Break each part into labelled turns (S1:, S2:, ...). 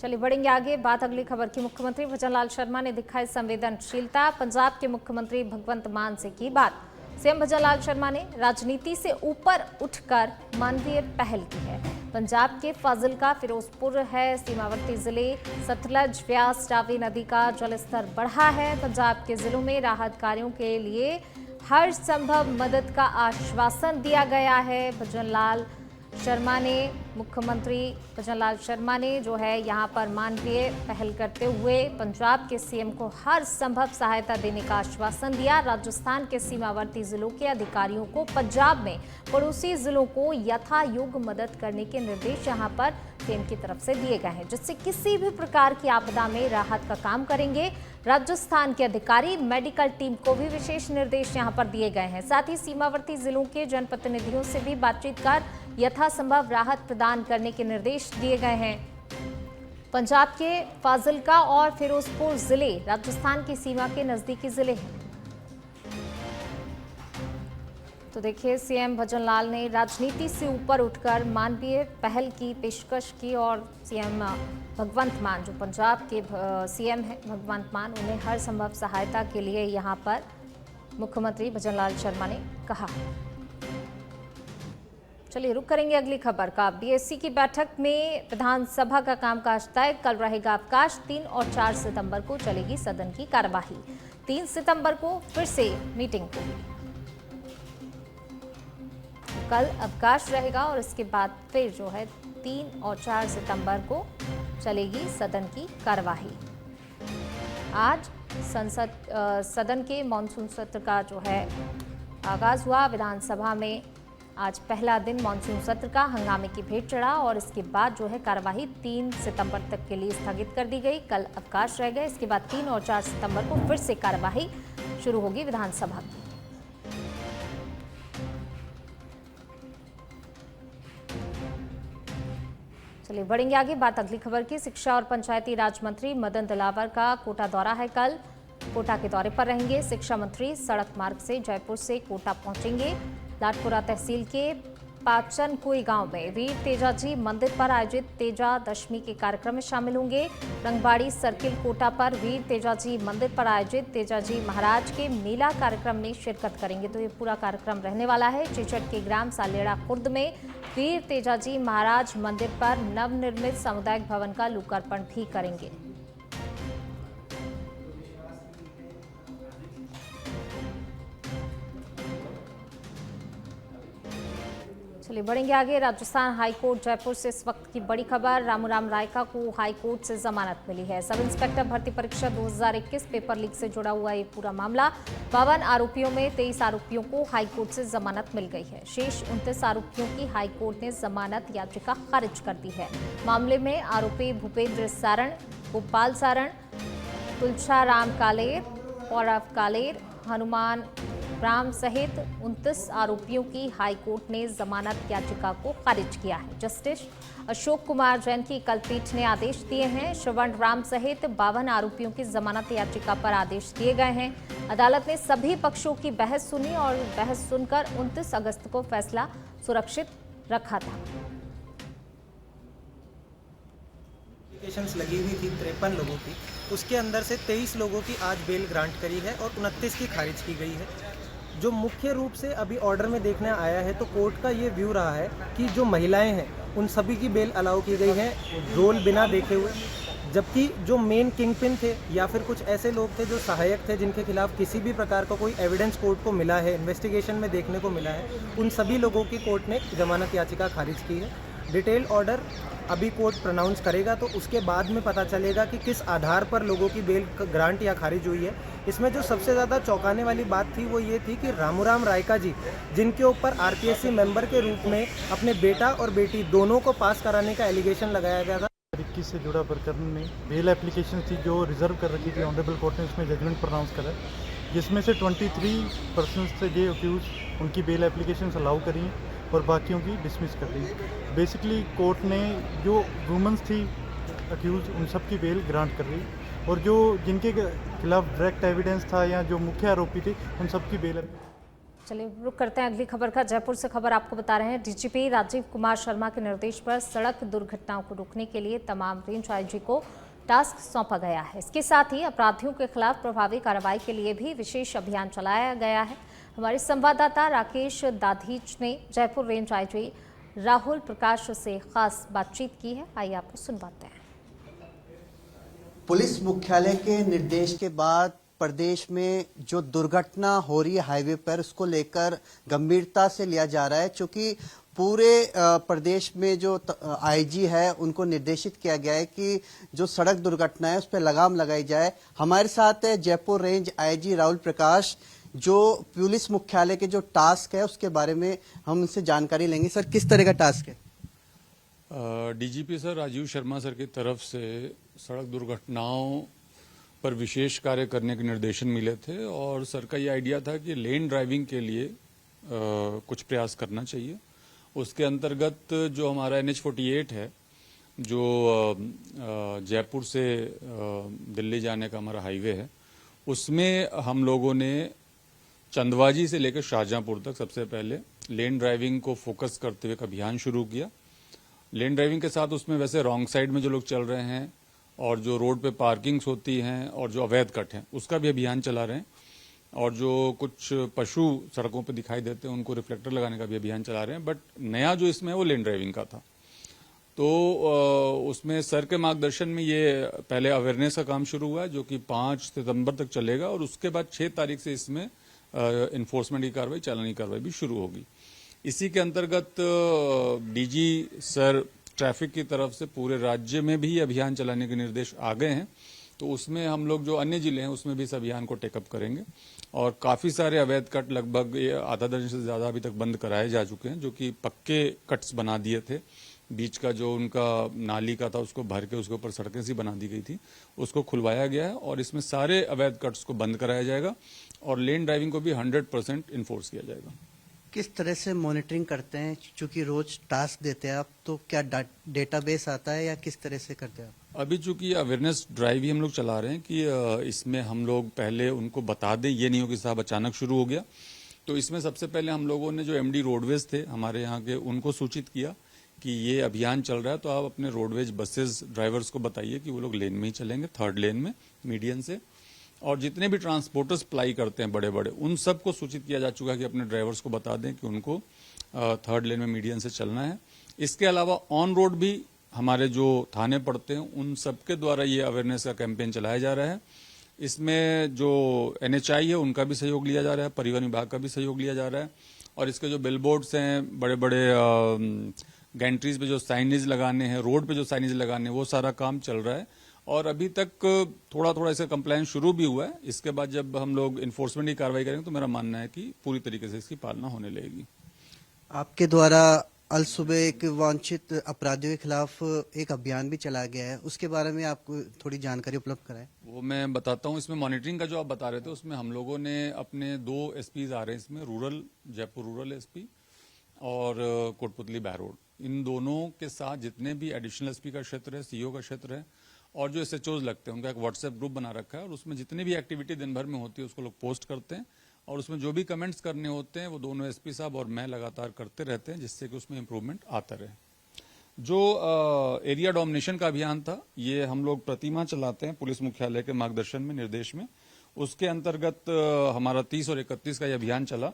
S1: चलिए बढ़ेंगे आगे। बात अगली खबर की। मुख्यमंत्री भजनलाल शर्मा ने दिखाई संवेदनशीलता, पंजाब के मुख्यमंत्री भगवंत मान से की बात। सीएम भजनलाल शर्मा ने राजनीति से ऊपर उठकर मानवीय पहल की है। पंजाब के फाजिल्का, फिरोजपुर है सीमावर्ती जिले, सतलज व्यास रावी नदी का जलस्तर बढ़ा है। पंजाब के जिलों में राहत कार्यों के लिए हर संभव मदद का आश्वासन दिया गया है। मुख्यमंत्री भजनलाल शर्मा ने जो है यहाँ पर मानवीय पहल करते हुए पंजाब के सीएम को हर संभव सहायता देने का आश्वासन दिया। राजस्थान के सीमावर्ती जिलों के अधिकारियों को पंजाब में पड़ोसी जिलों को यथायोग्य मदद करने के निर्देश यहाँ पर सीएम की तरफ से दिए गए हैं, जिससे किसी भी प्रकार की आपदा में राहत का काम करेंगे। राजस्थान के अधिकारी मेडिकल टीम को भी विशेष निर्देश यहां पर दिए गए हैं। साथ ही सीमावर्ती जिलों के जनप्रतिनिधियों से भी बातचीत कर यथासंभव राहत प्रदान करने के निर्देश दिए गए हैं। पंजाब के फाजिल्का और फिरोजपुर जिले राजस्थान की सीमा के नजदीकी जिले हैं। तो देखिए, सीएम भजनलाल ने राजनीति से ऊपर उठकर मानवीय पहल की पेशकश की और सीएम भगवंत मान, जो पंजाब के सीएम हैं भगवंत मान, उन्हें हर संभव सहायता के लिए यहां पर मुख्यमंत्री भजनलाल शर्मा ने कहा। चलिए रुक करेंगे अगली खबर का। बीएससी की बैठक में विधानसभा का कामकाज तय, कल रहेगा अवकाश। 3 और 4 सितंबर को चलेगी सदन की कार्यवाही। 3 सितंबर को फिर से मीटिंग होगी। कल अवकाश रहेगा और इसके बाद फिर जो है 3 और 4 सितंबर को चलेगी सदन की कार्यवाही। आज सदन के मॉनसून सत्र का जो है आगाज हुआ। विधानसभा में आज पहला दिन मॉनसून सत्र का हंगामे की भेंट चढ़ा और इसके बाद जो है कार्यवाही 3 सितंबर तक के लिए स्थगित कर दी गई। कल अवकाश रह गया। इसके बाद 3 और 4 सितंबर को फिर से कार्यवाही शुरू होगी विधानसभा की। चलिए बढ़ेंगे आगे। बात अगली खबर की। शिक्षा और पंचायती राज मंत्री मदन दिलावर का कोटा दौरा है। कल कोटा के दौरे पर रहेंगे। शिक्षा मंत्री सड़क मार्ग से जयपुर से कोटा पहुंचेंगे। लाडपुरा तहसील के पाचनकुई गांव में वीर तेजाजी मंदिर पर आयोजित तेजा दशमी के कार्यक्रम में शामिल होंगे। रंगबाड़ी सर्किल कोटा पर वीर तेजाजी मंदिर पर आयोजित तेजाजी महाराज के मेला कार्यक्रम में शिरकत करेंगे। तो ये पूरा कार्यक्रम रहने वाला है। चिचट के ग्राम सालेड़ा खुर्द में वीर तेजाजी महाराज मंदिर पर नवनिर्मित सामुदायिक भवन का लोकार्पण भी करेंगे। चलिए बढ़ेंगे आगे। राजस्थान हाईकोर्ट जयपुर से इस वक्त की बड़ी खबर। रामूराम रायका को हाईकोर्ट से जमानत मिली है। सब इंस्पेक्टर भर्ती परीक्षा 2021 पेपर लीक से जुड़ा हुआ ये पूरा मामला। 52 आरोपियों में 23 आरोपियों को हाईकोर्ट से जमानत मिल गई है। शेष 29 आरोपियों की हाईकोर्ट ने जमानत याचिका खारिज कर दी है। मामले में आरोपी भूपेंद्र सारण, गोपाल सारण, तुलसाराम कालेर, पौरव कालेर, हनुमान राम सहित 29 आरोपियों की हाईकोर्ट ने जमानत याचिका को खारिज किया है। जस्टिस अशोक कुमार जैन की कल पीठ ने आदेश दिए हैं। श्रवण राम सहित 52 आरोपियों की जमानत याचिका पर आदेश दिए गए हैं। अदालत ने सभी पक्षों की बहस सुनी और बहस सुनकर 29 अगस्त को फैसला सुरक्षित रखा था।
S2: एप्लीकेशंस लगी हुई थी 53 लोगों की, उसके अंदर से 23 लोगों की आज बेल ग्रांट करी है और 29 की खारिज की गई है। जो मुख्य रूप से अभी ऑर्डर में देखने आया है तो कोर्ट का ये व्यू रहा है कि जो महिलाएं हैं उन सभी की बेल अलाउ की गई है, रोल बिना देखे हुए। जबकि जो मेन किंग पिन थे या फिर कुछ ऐसे लोग थे जो सहायक थे, जिनके खिलाफ किसी भी प्रकार का कोई एविडेंस कोर्ट को मिला है, इन्वेस्टिगेशन में देखने को मिला है, उन सभी लोगों की कोर्ट ने जमानत याचिका खारिज की है। डिटेल ऑर्डर अभी कोर्ट प्रोनाउंस करेगा तो उसके बाद में पता चलेगा कि किस आधार पर लोगों की बेल ग्रांट या खारिज हुई है। इसमें जो सबसे ज़्यादा चौंकाने वाली बात थी वो ये थी कि रामूराम रायका जी, जिनके ऊपर आरपीएससी मेंबर के रूप में अपने बेटा और बेटी दोनों को पास कराने का एलिगेशन लगाया गया था।
S3: 21 से जुड़ा प्रकरण में बेल एप्लीकेशन थी जो रिजर्व कर रखी थी ऑनरेबल कोर्ट ने उसमें जजमेंट प्रोनाउंस करा, जिसमें से 23 पर्सनस थे जे अक्यूज, उनकी बेल एप्लीकेशन अलाउ करी और बाकियों की डिसमिस कर दी। बेसिकली कोर्ट ने जो वुमेंस थी अक्यूज उन सब की बेल ग्रांट कर दी और जो जिनके खिलाफ डायरेक्ट एविडेंस था या जो मुख्य आरोपी थे उन सब की बेल
S1: चलिए रुक करते हैं अगली खबर का। जयपुर से खबर आपको बता रहे हैं। डीजीपी राजीव कुमार शर्मा के निर्देश पर सड़क दुर्घटनाओं को रोकने के लिए तमाम रेंज आईजी को टास्क सौंपा गया है। इसके साथ ही अपराधियों के खिलाफ प्रभावी कार्रवाई के लिए भी विशेष अभियान चलाया गया है। हमारे संवाददाता राकेश दाधीच ने जयपुर रेंज आईजी राहुल प्रकाश से खास बातचीत की है। आइए आपको सुनवाते हैं।
S4: पुलिस मुख्यालय के निर्देश के बाद प्रदेश में जो दुर्घटना हो रही है हाईवे पर, उसको लेकर गंभीरता से लिया जा रहा है। क्योंकि पूरे प्रदेश में जो आईजी है उनको निर्देशित किया गया है कि जो सड़क दुर्घटना है उस पर लगाम लगाई जाए। हमारे साथ है जयपुर रेंज आईजी राहुल प्रकाश, जो पुलिस मुख्यालय के जो टास्क है उसके बारे में हम उनसे जानकारी लेंगे। सर, किस तरह का टास्क है?
S5: DGP sir Rajeev Sharma sir की तरफ से सड़क दुर्घटनाओं पर विशेष कार्य करने के निर्देशन मिले थे और सर का ये आइडिया था कि लेन ड्राइविंग के लिए कुछ प्रयास करना चाहिए। उसके अंतर्गत जो हमारा NH-48 है, जो जयपुर से दिल्ली जाने का हमारा हाईवे है, उसमें हम लोगों ने चंदवाजी से लेकर शाहजहांपुर तक सबसे पहले लेन ड्राइविंग को फोकस करते हुए एक अभियान शुरू किया। लेन ड्राइविंग के साथ उसमें वैसे रॉन्ग साइड में जो लोग चल रहे हैं और जो रोड पे पार्किंग्स होती हैं और जो अवैध कट हैं उसका भी अभियान चला रहे हैं, और जो कुछ पशु सड़कों पे दिखाई देते हैं उनको रिफ्लेक्टर लगाने का भी अभियान चला रहे हैं। बट नया जो इसमें है वो लेन ड्राइविंग का था। तो उसमें सर के मार्गदर्शन में ये पहले अवेयरनेस का काम शुरू हुआ है, जो कि 5 सितंबर तक चलेगा, और उसके बाद 6 तारीख से इसमें इन्फोर्समेंट की कार्रवाई, चालानी कार्रवाई भी शुरू होगी। इसी के अंतर्गत डीजी सर ट्रैफिक की तरफ से पूरे राज्य में भी अभियान चलाने के निर्देश आ गए हैं। तो उसमें हम लोग जो अन्य जिले हैं उसमें भी इस अभियान को टेकअप करेंगे, और काफ़ी सारे अवैध कट, लगभग आधा दर्जन से ज़्यादा अभी तक बंद कराए जा चुके हैं, जो कि पक्के कट्स बना दिए थे। बीच का जो उनका नाली का था उसको भर के उसके ऊपर सड़कें सी बना दी गई थी, उसको खुलवाया गया है, और इसमें सारे अवैध कट्स को बंद कराया जाएगा और लेन ड्राइविंग को भी 100% इन्फोर्स किया जाएगा।
S4: किस तरह से मॉनिटरिंग करते हैं? चूंकि रोज टास्क देते हैं आप, तो क्या डेटाबेस आता है या किस तरह से करते हैं आप?
S5: अभी चूंकि अवेयरनेस ड्राइव ही हम लोग चला रहे हैं कि इसमें हम लोग पहले उनको बता दें, ये नहीं हो कि साहब अचानक शुरू हो गया। तो इसमें सबसे पहले हम लोगों ने जो MD रोडवेज थे हमारे यहाँ के, उनको सूचित किया कि ये अभियान चल रहा है, तो आप अपने रोडवेज बसेस ड्राइवर्स को बताइए कि वो लोग लेन में ही चलेंगे, 3rd लेन में मीडियन से। और जितने भी ट्रांसपोर्टर्स अप्लाई करते हैं बड़े बड़े, उन सबको सूचित किया जा चुका है कि अपने ड्राइवर्स को बता दें कि उनको 3rd लेन में मीडियन से चलना है। इसके अलावा ऑन रोड भी हमारे जो थाने पड़ते हैं उन सबके द्वारा ये अवेयरनेस का कैंपेन चलाया जा रहा है। इसमें जो NHI है उनका भी सहयोग लिया जा रहा है, परिवहन विभाग का भी सहयोग लिया जा रहा है, और इसके जो बिलबोर्ड्स हैं, बड़े बड़े गैंट्रीज पे जो साइनेज लगाने हैं, रोड पे जो साइनेज लगाने हैं, वो सारा काम चल रहा है। और अभी तक थोड़ा थोड़ा इसका कंप्लायंस शुरू भी हुआ है। इसके बाद जब हम लोग इन्फोर्समेंट की कार्रवाई करेंगे तो मेरा मानना है कि पूरी तरीके से इसकी पालना होने लगेगी।
S4: आपके द्वारा अल सुबह एक वांछित अपराधियों के खिलाफ एक अभियान भी चलाया गया है, उसके बारे में आपको थोड़ी जानकारी उपलब्ध कराएं।
S5: वो मैं बताता हूँ। इसमें मॉनिटरिंग का जो आप बता रहे थे, उसमें हम लोगों ने अपने 2 SPs आ रहे हैं इसमें, रूरल, जयपुर रूरल SP और कोटपुतली बैरोड, इन दोनों के साथ जितने भी एडिशनल SP का क्षेत्र है, CO का क्षेत्र है, और जो SHOs लगते हैं, उनका एक WhatsApp ग्रुप बना रखा है, और उसमें जितनी भी एक्टिविटी दिन भर में होती है उसको लोग पोस्ट करते हैं, और उसमें जो भी कमेंट्स करने होते हैं वो दोनों SP साहब और मैं लगातार करते रहते हैं, जिससे कि उसमें इम्प्रूवमेंट आता रहे। जो एरिया डोमिनेशन का अभियान था, ये हम लोग प्रतिमा चलाते हैं पुलिस मुख्यालय के मार्गदर्शन में, निर्देश में। उसके अंतर्गत हमारा 30 और 31 का ये अभियान चला,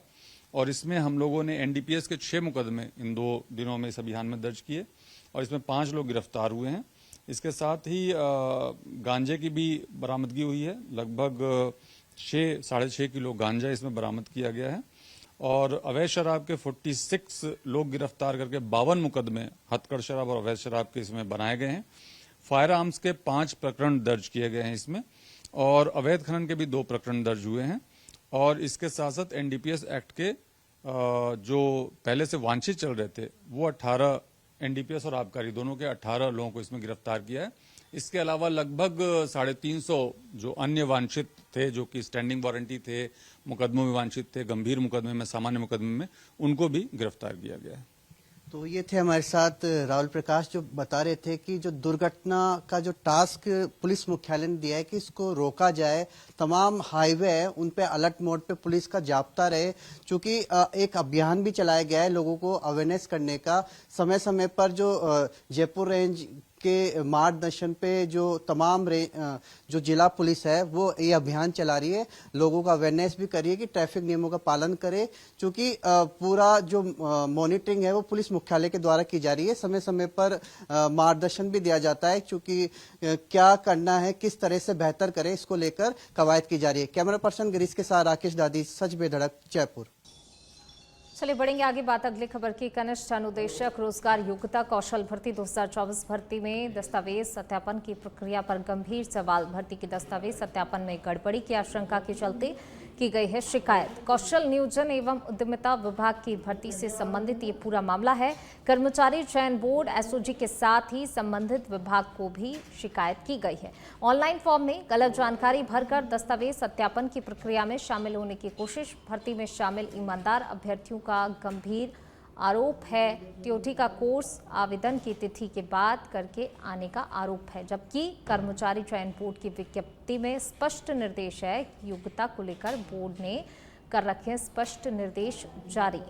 S5: और इसमें हम लोगों ने NDPS के 6 मुकदमे इन 2 दिनों में इस अभियान में दर्ज किए, और इसमें 5 लोग गिरफ्तार हुए हैं। इसके साथ ही गांजे की भी बरामदगी हुई है, लगभग 6-6.5 किलो गांजा इसमें बरामद किया गया है, और अवैध शराब के 46 लोग गिरफ्तार करके 52 मुकदमे हथकड़ शराब और अवैध शराब के इसमें बनाए गए हैं। फायर आर्म्स के 5 प्रकरण दर्ज किए गए हैं इसमें, और अवैध खनन के भी 2 प्रकरण दर्ज हुए हैं। और इसके साथ साथ NDPS एक्ट के जो पहले से वांछित चल रहे थे वो 18 NDPS और आबकारी दोनों के 18 लोगों को इसमें गिरफ्तार किया है। इसके अलावा लगभग 350 जो अन्य वांछित थे, जो कि स्टैंडिंग वारंटी थे, मुकदमों में वांछित थे, गंभीर मुकदमे में, सामान्य मुकदमे में, उनको भी गिरफ्तार किया गया है।
S4: तो ये थे हमारे साथ राहुल प्रकाश, जो बता रहे थे कि जो दुर्घटना का जो टास्क पुलिस मुख्यालय ने दिया है कि इसको रोका जाए, तमाम हाईवे है उन पे अलर्ट मोड पे पुलिस का जाब्ता रहे, क्योंकि एक अभियान भी चलाया गया है लोगों को अवेयरनेस करने का। समय समय पर जो जयपुर रेंज के मार्गदर्शन पे जो तमाम जो जिला पुलिस है वो ये अभियान चला रही है, लोगों का अवेयरनेस भी कर रही है कि ट्रैफिक नियमों का पालन करें, क्योंकि पूरा जो मॉनिटरिंग है वो पुलिस मुख्यालय के द्वारा की जा रही है। समय समय पर मार्गदर्शन भी दिया जाता है, क्योंकि क्या करना है, किस तरह से बेहतर करें, इसको लेकर कवायद की जा रही है। कैमरा पर्सन गिरीश के साथ राकेश दादी, सच बेधड़क, जयपुर।
S1: चलिए बढ़ेंगे आगे बात अगली खबर की। कनिष्ठ अनुदेशक रोजगार योग्यता कौशल भर्ती 2024 भर्ती में दस्तावेज सत्यापन की प्रक्रिया पर गंभीर सवाल। भर्ती के दस्तावेज सत्यापन में गड़बड़ी की आशंका के चलते की गई है शिकायत। कौशल नियोजन एवं उद्यमिता विभाग की भर्ती से संबंधित ये पूरा मामला है। कर्मचारी चयन बोर्ड एसओजी के साथ ही संबंधित विभाग को भी शिकायत की गई है। ऑनलाइन फॉर्म में गलत जानकारी भरकर दस्तावेज सत्यापन की प्रक्रिया में शामिल होने की कोशिश। भर्ती में शामिल ईमानदार अभ्यर्थियों का गंभीर आरोप है। टीओटी का कोर्स आवेदन की तिथि के बाद करके आने का आरोप है, जबकि कर्मचारी चयन बोर्ड की विज्ञप्ति में स्पष्ट निर्देश है। योग्यता को लेकर बोर्ड ने कर रखे स्पष्ट निर्देश जारी।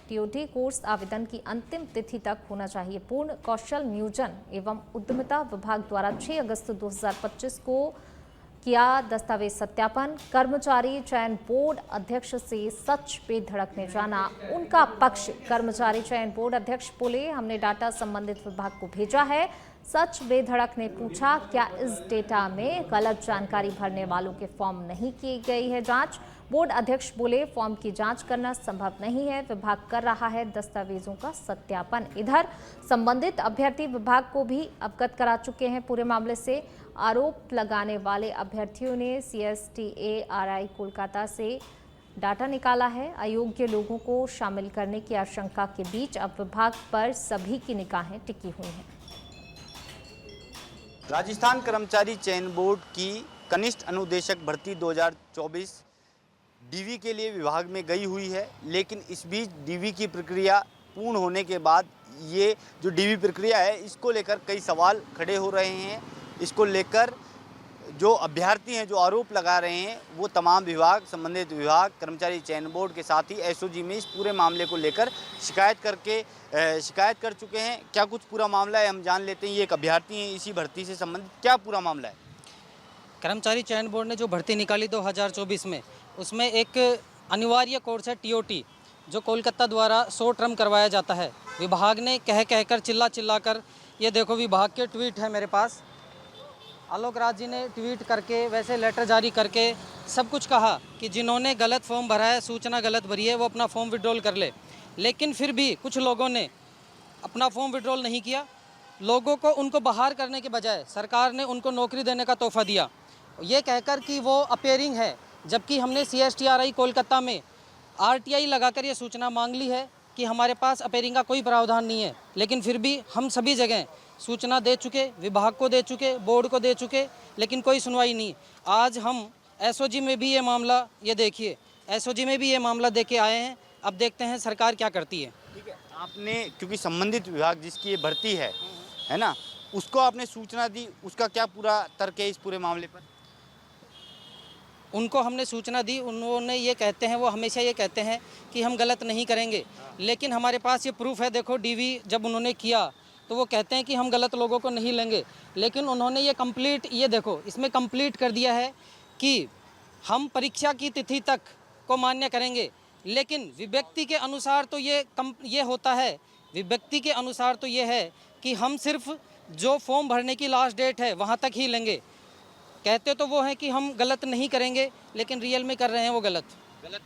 S1: टीओटी कोर्स आवेदन की अंतिम तिथि तक होना चाहिए पूर्ण। कौशल नियोजन एवं उद्यमिता विभाग द्वारा 6 अगस्त 2025 को किया दस्तावेज सत्यापन। कर्मचारी चयन बोर्ड अध्यक्ष से सच बेधड़क ने जाना उनका पक्ष। कर्मचारी चयन बोर्ड अध्यक्ष बोले, हमने डाटा संबंधित विभाग को भेजा है। सच बेधड़क ने पूछा, क्या इस डेटा में गलत जानकारी भरने वालों के फॉर्म नहीं की गई है जांच? बोर्ड अध्यक्ष बोले, फॉर्म की जांच करना संभव नहीं है, विभाग कर रहा है दस्तावेजों का सत्यापन। इधर संबंधित अभ्यर्थी विभाग को भी अवगत करा चुके हैं पूरे मामले से। आरोप लगाने वाले अभ्यर्थियों ने CSTARI कोलकाता से डाटा निकाला है। अयोग्य लोगों को शामिल करने की आशंका के बीच अब विभाग पर सभी की निगाहें टिकी हुई हैं।
S6: राजस्थान कर्मचारी चयन बोर्ड की कनिष्ठ अनुदेशक भर्ती 2024 डीवी के लिए विभाग में गई हुई है, लेकिन इस बीच डीवी की प्रक्रिया पूर्ण होने के बाद ये जो डीवी प्रक्रिया है इसको लेकर कई सवाल खड़े हो रहे हैं। इसको लेकर जो अभ्यर्थी हैं जो आरोप लगा रहे हैं वो तमाम विभाग, संबंधित विभाग, कर्मचारी चयन बोर्ड के साथ ही एसओजी में इस पूरे मामले को लेकर शिकायत कर चुके हैं। क्या कुछ पूरा मामला है हम जान लेते हैं। ये एक अभ्यर्थी हैं, इसी भर्ती से संबंधित क्या पूरा मामला है?
S7: कर्मचारी चयन बोर्ड ने जो भर्ती निकाली 2024 में, उसमें एक अनिवार्य कोर्स है टीओटी, जो कोलकाता द्वारा 100 टर्म करवाया जाता है। विभाग ने कहकर चिल्ला कर, ये देखो विभाग के ट्वीट है मेरे पास, आलोक राज जी ने ट्वीट करके वैसे लेटर जारी करके सब कुछ कहा कि जिन्होंने गलत फॉर्म भरा है, सूचना गलत भरी है, वो अपना फॉर्म विड्रॉल कर ले। लेकिन फिर भी कुछ लोगों ने अपना फॉर्म विड्रॉल नहीं किया। लोगों को उनको बाहर करने के बजाय सरकार ने उनको नौकरी देने का तोहफा दिया, ये कहकर कि वो अपेयरिंग है। जबकि हमने CSTRI कोलकाता में RTI लगाकर ये सूचना मांग ली है कि हमारे पास अपेयरिंग का कोई प्रावधान नहीं है, लेकिन फिर भी हम सभी जगह सूचना दे चुके, विभाग को दे चुके, बोर्ड को दे चुके, लेकिन कोई सुनवाई नहीं। आज हम एसओजी में भी ये मामला, ये देखिए एसओजी में भी ये मामला दे के आए हैं। अब देखते हैं सरकार क्या करती है।
S6: ठीक है, आपने क्योंकि संबंधित विभाग जिसकी ये भर्ती है ना, उसको आपने सूचना दी, उसका क्या पूरा तर्क है इस पूरे मामले पर?
S7: उनको हमने सूचना दी, उन्होंने ये कहते हैं, वो हमेशा ये कहते हैं कि हम गलत नहीं करेंगे, लेकिन हमारे पास ये प्रूफ है। देखो डीवी जब उन्होंने किया तो वो कहते हैं कि हम गलत लोगों को नहीं लेंगे, लेकिन उन्होंने ये कंप्लीट, ये देखो इसमें कंप्लीट कर दिया है कि हम परीक्षा की तिथि तक को मान्य करेंगे, लेकिन विज्ञप्ति के अनुसार तो ये होता है, विज्ञप्ति के अनुसार तो ये है कि हम सिर्फ जो फॉर्म भरने की लास्ट डेट है वहाँ तक ही लेंगे। कहते तो वो हैं कि हम गलत नहीं करेंगे, लेकिन रियल में कर रहे हैं वो गलत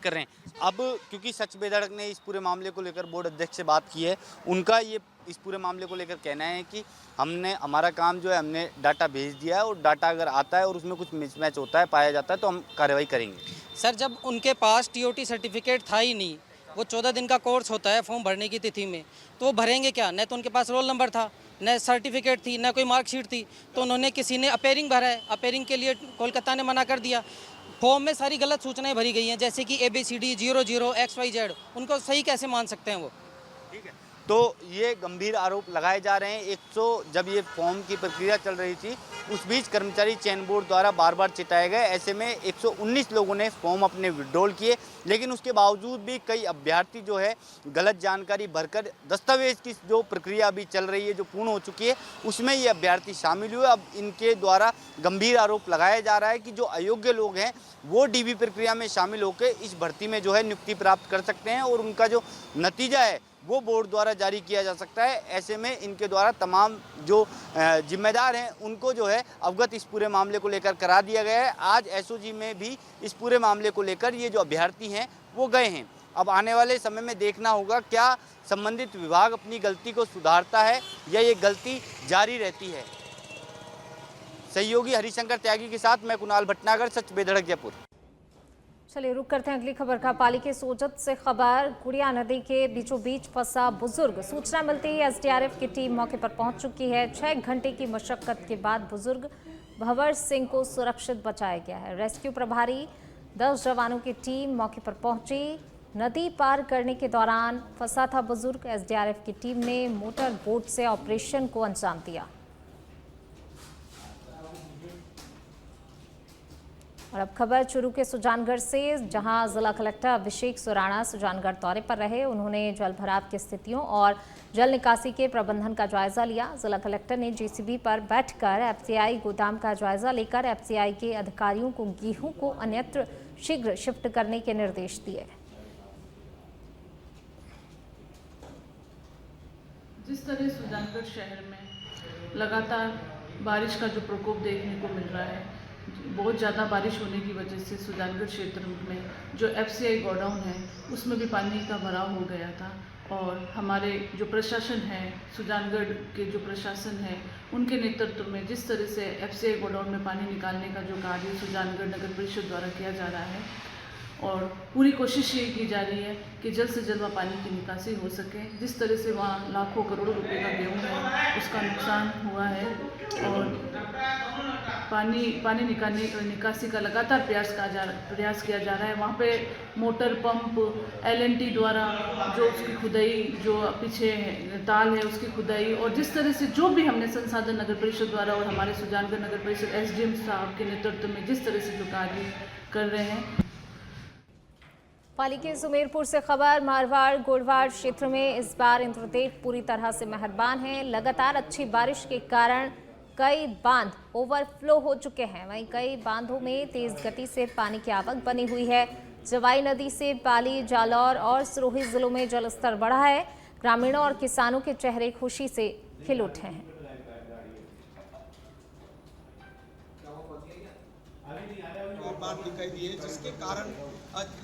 S6: कर रहे हैं। अब क्योंकि सच बेधड़क ने इस पूरे मामले को लेकर बोर्ड अध्यक्ष से बात की है, उनका ये इस पूरे मामले को लेकर कहना है कि हमारा काम जो है, हमने डाटा भेज दिया है और डाटा अगर आता है और उसमें कुछ मिसमैच होता है, पाया जाता है, तो हम कार्रवाई करेंगे।
S7: सर, जब उनके पास टीओटी सर्टिफिकेट था ही नहीं, वो 14 दिन का कोर्स होता है फॉर्म भरने की तिथि में, तो वो भरेंगे क्या? न तो उनके पास रोल नंबर था, न सर्टिफिकेट थी, न कोई मार्कशीट थी, तो उन्होंने किसी ने अपेयरिंग भरा है। अपेयरिंग के लिए कोलकाता ने मना कर दिया। फॉर्म में सारी गलत सूचनाएं भरी गई हैं, जैसे कि ABCD 00 XYZ, उनको सही कैसे मान सकते हैं वो?
S6: ठीक है, तो ये गंभीर आरोप लगाए जा रहे हैं। 100 जब ये फॉर्म की प्रक्रिया चल रही थी उस बीच कर्मचारी चयन बोर्ड द्वारा बार बार चिताए गए। ऐसे में 119 लोगों ने फॉर्म अपने विड्रॉल किए, लेकिन उसके बावजूद भी कई अभ्यर्थी जो है गलत जानकारी भरकर दस्तावेज की जो प्रक्रिया अभी चल रही है, जो पूर्ण हो चुकी है, उसमें ये अभ्यर्थी शामिल हुए। अब इनके द्वारा गंभीर आरोप लगाया जा रहा है कि जो अयोग्य लोग हैं वो डीबी प्रक्रिया में शामिल होकर इस भर्ती में जो है नियुक्ति प्राप्त कर सकते हैं और उनका जो नतीजा है वो बोर्ड द्वारा जारी किया जा सकता है। ऐसे में इनके द्वारा तमाम जो जिम्मेदार हैं उनको जो है अवगत इस पूरे मामले को लेकर करा दिया गया है। आज एसओजी में भी इस पूरे मामले को लेकर ये जो अभ्यर्थी हैं वो गए हैं। अब आने वाले समय में देखना होगा क्या संबंधित विभाग अपनी गलती को सुधारता है या ये गलती जारी रहती है। सहयोगी हरिशंकर त्यागी के साथ मैं कुणाल भटनागर, सच बेधड़क जयपुर।
S1: चलिए रुक करते हैं अगली खबर का। पाली के सोजत से खबर, गुड़िया नदी के बीचों बीच फंसा बुजुर्ग। सूचना मिलते ही एसडीआरएफ की टीम मौके पर पहुंच चुकी है। 6 घंटे की मशक्कत के बाद बुजुर्ग भंवर सिंह को सुरक्षित बचाया गया है। रेस्क्यू प्रभारी 10 जवानों की टीम मौके पर पहुंची। नदी पार करने के दौरान फंसा था बुजुर्ग। एसडीआरएफ की टीम ने मोटर बोट से ऑपरेशन को अंजाम दिया। और अब खबर चुरू के सुजानगढ़ से, जहां जिला कलेक्टर अभिषेक सुराणा सुजानगढ़ दौरे पर रहे। उन्होंने जल भराव की स्थितियों और जल निकासी के प्रबंधन का जायजा लिया। जिला कलेक्टर ने जेसीबी पर बैठकर एफसीआई गोदाम का जायजा लेकर एफसीआई के अधिकारियों को गेहूं को अन्यत्र शीघ्र शिफ्ट करने के निर्देश दिए।
S8: जिस तरह सुजानगढ़ शहर में लगातार बारिश का जो प्रकोप देखने को मिल रहा है, बहुत ज़्यादा बारिश होने की वजह से सुजानगढ़ क्षेत्र में जो एफसीआई गोडाउन है उसमें भी पानी का भराव हो गया था। और हमारे जो प्रशासन है, सुजानगढ़ के जो प्रशासन है, उनके नेतृत्व में जिस तरह से एफसीआई गोडाउन में पानी निकालने का जो कार्य सुजानगढ़ नगर परिषद द्वारा किया जा रहा है और पूरी कोशिश ये की जा रही है कि जल्द से जल्द वहाँ पानी की निकासी हो सके। जिस तरह से वहाँ लाखों करोड़ों रुपए का गेहूँ है उसका नुकसान हुआ है और पानी निकासी का लगातार प्रयास किया जा रहा है। वहाँ पे मोटर पंप एलएनटी द्वारा जो उसकी खुदाई, जो पीछे ताल है उसकी खुदाई, और जिस तरह से जो भी हमने संसाधन नगर परिषद द्वारा और हमारे सुजानगढ़ नगर परिषद एसडीएम साहब के नेतृत्व में जिस तरह से जो कार्य कर रहे हैं।
S1: पाली के सुमेरपुर से खबर, मारवाड़ गोड़वाड़ क्षेत्र में इस बार इंद्रदेव पूरी तरह से मेहरबान हैं। लगातार अच्छी बारिश के कारण कई बांध ओवरफ्लो हो चुके हैं। वहीं कई बांधों में तेज गति से पानी की आवक बनी हुई है। जवाई नदी से पाली, जालौर और सिरोही जिलों में जलस्तर बढ़ा है। ग्रामीणों और किसानों के चेहरे खुशी से खिल उठे हैं।
S9: बाढ़ दिखाई दी है, जिसके कारण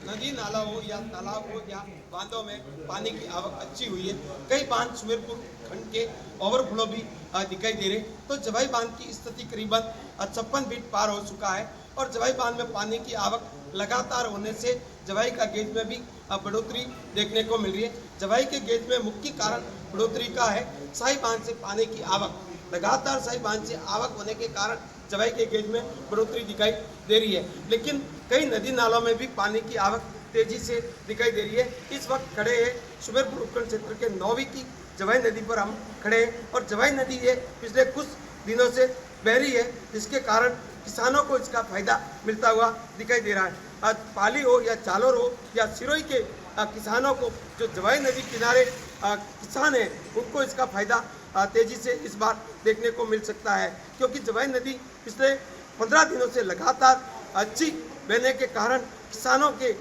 S9: नदी नाला हो या तालाब हो या बांधों में पानी की आवक अच्छी हुई है। कई बांध सुमेरपुर खंड के ओवरफ्लो भी दिखाई दे रहे। तो जवाई बांध की स्थिति करीबन 56 फीट पार हो चुका है और जवाई बांध में पानी की आवक लगातार होने से जवाई का गेज में भी बढ़ोतरी देखने को मिल रही है। जवाई के गेज में मुख्य कारण बढ़ोतरी का है शाही बांध से पानी की आवक। लगातार शाही बांध से आवक होने के कारण जवाई के गेज में बढ़ोतरी दिखाई दे रही है, लेकिन कई नदी नालों में भी पानी की आवक तेजी से दिखाई दे रही है। इस वक्त खड़े हैं सुमेरपुर उपखंड क्षेत्र के 9वीं की जवाई नदी पर हम खड़े हैं और जवाई नदी ये पिछले कुछ दिनों से बह रही है, जिसके कारण किसानों को इसका फायदा मिलता हुआ दिखाई दे रहा है। आज पाली हो या जालौर हो या सिरोही के किसानों को, जो जवाई नदी किनारे किसान हैं, उनको इसका फायदा तेजी से इस बार देखने को मिल सकता है, क्योंकि जवाई नदी पिछले 15 दिनों से लगातार अच्छी बहने के कारण किसानों के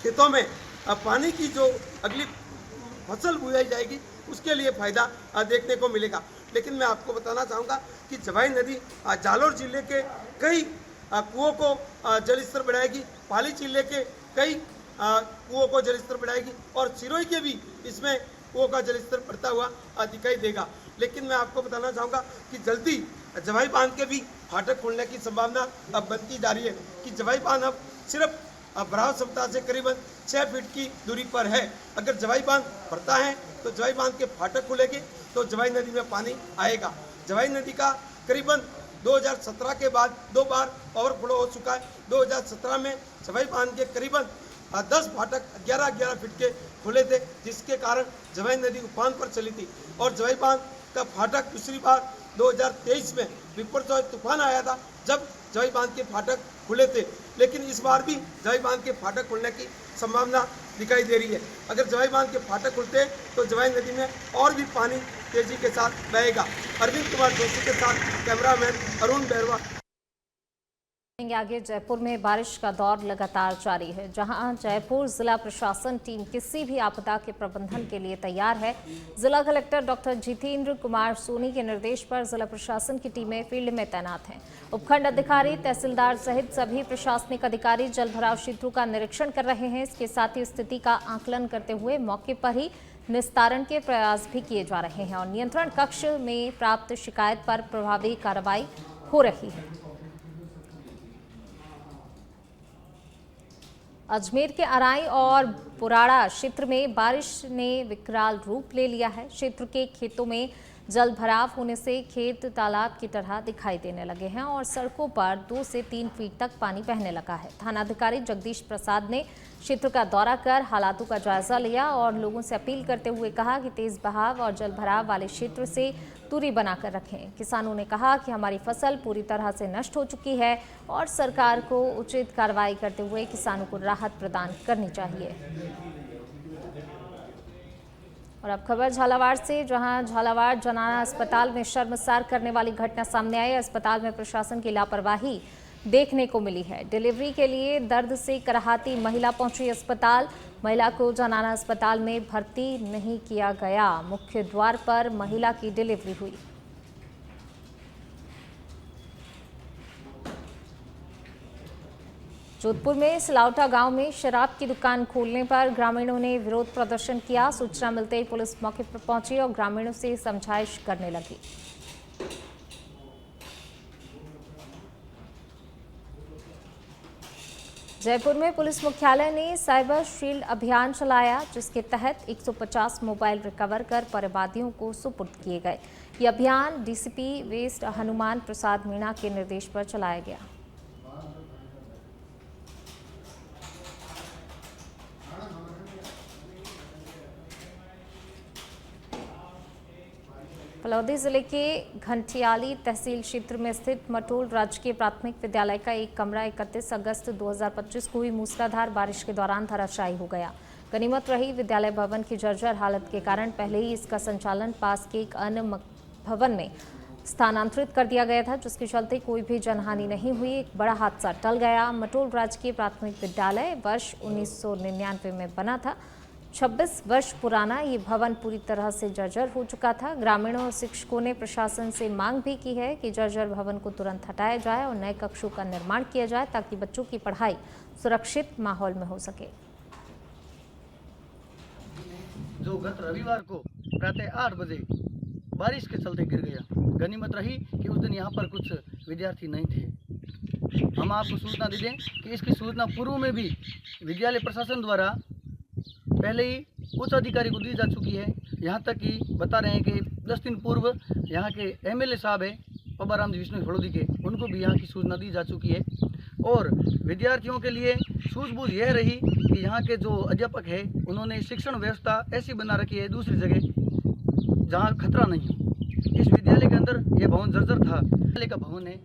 S9: खेतों में पानी की जो अगली फसल बुआई जाएगी उसके लिए फायदा देखने को मिलेगा। लेकिन मैं आपको बताना चाहूँगा कि जवाई नदी जालौर जिले के कई कुओं को जलस्तर बढ़ाएगी, पाली जिले के कई कुओं को जलस्तर बढ़ाएगी और सिरोही के भी इसमें कुओं का जलस्तर बढ़ता हुआ दिखाई देगा। लेकिन मैं आपको बताना चाहूँगा कि जल्दी जवाई बांध के भी फाटक खुलने की संभावना अब बनती जा रही है कि जवाई बांध अब सिर्फ भराव क्षमता से करीबन 6 फीट की दूरी पर है। अगर जवाई बांध भरता है तो जवाई बांध के फाटक खुलेंगे तो जवाई नदी में पानी आएगा। जवाई नदी का करीबन 2017 के बाद 2 बार ओवरफ्लो हो चुका है। 2017 में जवाई बांध के करीबन 10 फाटक 11-11 फीट के खुले थे, जिसके कारण जवाई नदी उफान पर चली थी। और जवाई बांध का फाटक दूसरी बार 2023 में बिपरजोय तूफान आया था, जब जवाई बांध के फाटक खुले थे। लेकिन इस बार भी जवाई बांध के फाटक खुलने की संभावना दिखाई दे रही है। अगर जवाई बांध के फाटक खुलते तो जवाई नदी में और भी पानी तेजी के साथ बहेगा। अरविंद कुमार जोशी के साथ कैमरामैन अरुण बैरवा।
S1: आगे जयपुर में बारिश का दौर लगातार जारी है, जहां जयपुर जिला प्रशासन टीम किसी भी आपदा के प्रबंधन के लिए तैयार है। जिला कलेक्टर डॉक्टर जितेंद्र कुमार सोनी के निर्देश पर जिला प्रशासन की टीमें फील्ड में तैनात हैं। उपखंड अधिकारी, तहसीलदार सहित सभी प्रशासनिक अधिकारी जलभराव क्षेत्रों का निरीक्षण कर रहे हैं। इसके साथ ही स्थिति का आकलन करते हुए मौके पर ही निस्तारण के प्रयास भी किए जा रहे हैं और नियंत्रण कक्ष में प्राप्त शिकायत पर प्रभावी कार्रवाई हो रही है। अजमेर के अराई और पुराड़ा क्षेत्र में बारिश ने विकराल रूप ले लिया है। क्षेत्र के खेतों में जल भराव होने से खेत तालाब की तरह दिखाई देने लगे हैं और सड़कों पर 2 से 3 फीट तक पानी बहने लगा है। थानाधिकारी जगदीश प्रसाद ने क्षेत्र का दौरा कर हालातों का जायजा लिया और लोगों से अपील करते हुए कहा कि तेज बहाव और जल भराव वाले क्षेत्र से दूरी बनाकर रखें। किसानों ने कहा कि हमारी फसल पूरी तरह से नष्ट हो चुकी है और सरकार को उचित कार्रवाई करते हुए किसानों को राहत प्रदान करनी चाहिए। और अब खबर झालावाड़ से, जहां झालावाड़ जनाना अस्पताल में शर्मसार करने वाली घटना सामने आई। अस्पताल में प्रशासन की लापरवाही देखने को मिली है। डिलीवरी के लिए दर्द से कराहती महिला पहुंची अस्पताल। महिला को जनाना अस्पताल में भर्ती नहीं किया गया। मुख्य द्वार पर महिला की डिलीवरी हुई। जोधपुर में सिलावटा गांव में शराब की दुकान खोलने पर ग्रामीणों ने विरोध प्रदर्शन किया। सूचना मिलते ही पुलिस मौके पर पहुंची और ग्रामीणों से समझाइश करने लगी। जयपुर में पुलिस मुख्यालय ने साइबर शील्ड अभियान चलाया, जिसके तहत 150 मोबाइल रिकवर कर परिवादियों को सुपुर्द किए गए। ये अभियान डीसीपी वेस्ट हनुमान प्रसाद मीणा के निर्देश पर चलाया गया। फलौदी जिले के घंटियाली तहसील क्षेत्र में स्थित मटोल राजकीय प्राथमिक विद्यालय का एक कमरा 31 अगस्त 2025 को हुई मूसलाधार बारिश के दौरान धराशायी हो गया। गनीमत रही विद्यालय भवन की जर्जर हालत के कारण पहले ही इसका संचालन पास के एक अन्य भवन में स्थानांतरित कर दिया गया था, जिसके चलते कोई भी जनहानि नहीं हुई। एक बड़ा हादसा टल गया। मटोल राजकीय प्राथमिक विद्यालय वर्ष 1999 में बना था। 26 वर्ष पुराना ये भवन पूरी तरह से जर्जर हो चुका था। ग्रामीणों और शिक्षकों ने प्रशासन से मांग भी की है कि जर्जर भवन को तुरंत हटाया जाए और नए कक्षों का निर्माण किया जाए, ताकि बच्चों की पढ़ाई सुरक्षित माहौल में हो सके।
S10: जो गत रविवार को प्रातः 8 बजे बारिश के चलते गिर गया। गनीमत रही कि उस दिन यहाँ पर कुछ विद्यार्थी नहीं थे। हम आपको सूचना दे दें कि इसकी सूचना पूर्व में भी विद्यालय प्रशासन द्वारा पहले ही उच्च अधिकारी को दी जा चुकी है। यहाँ तक कि बता रहे हैं कि 10 दिन पूर्व यहाँ के एमएलए साहब है पब्बाराम जी विष्णु फलोदी के, उनको भी यहाँ की सूचना दी जा चुकी है। और विद्यार्थियों के लिए सूझबूझ यह रही कि यहाँ के जो अध्यापक है उन्होंने शिक्षण व्यवस्था ऐसी बना रखी है दूसरी जगह जहाँ खतरा नहीं हो। इस विद्यालय के अंदर यह भवन जर्जर था। विद्यालय का भवन है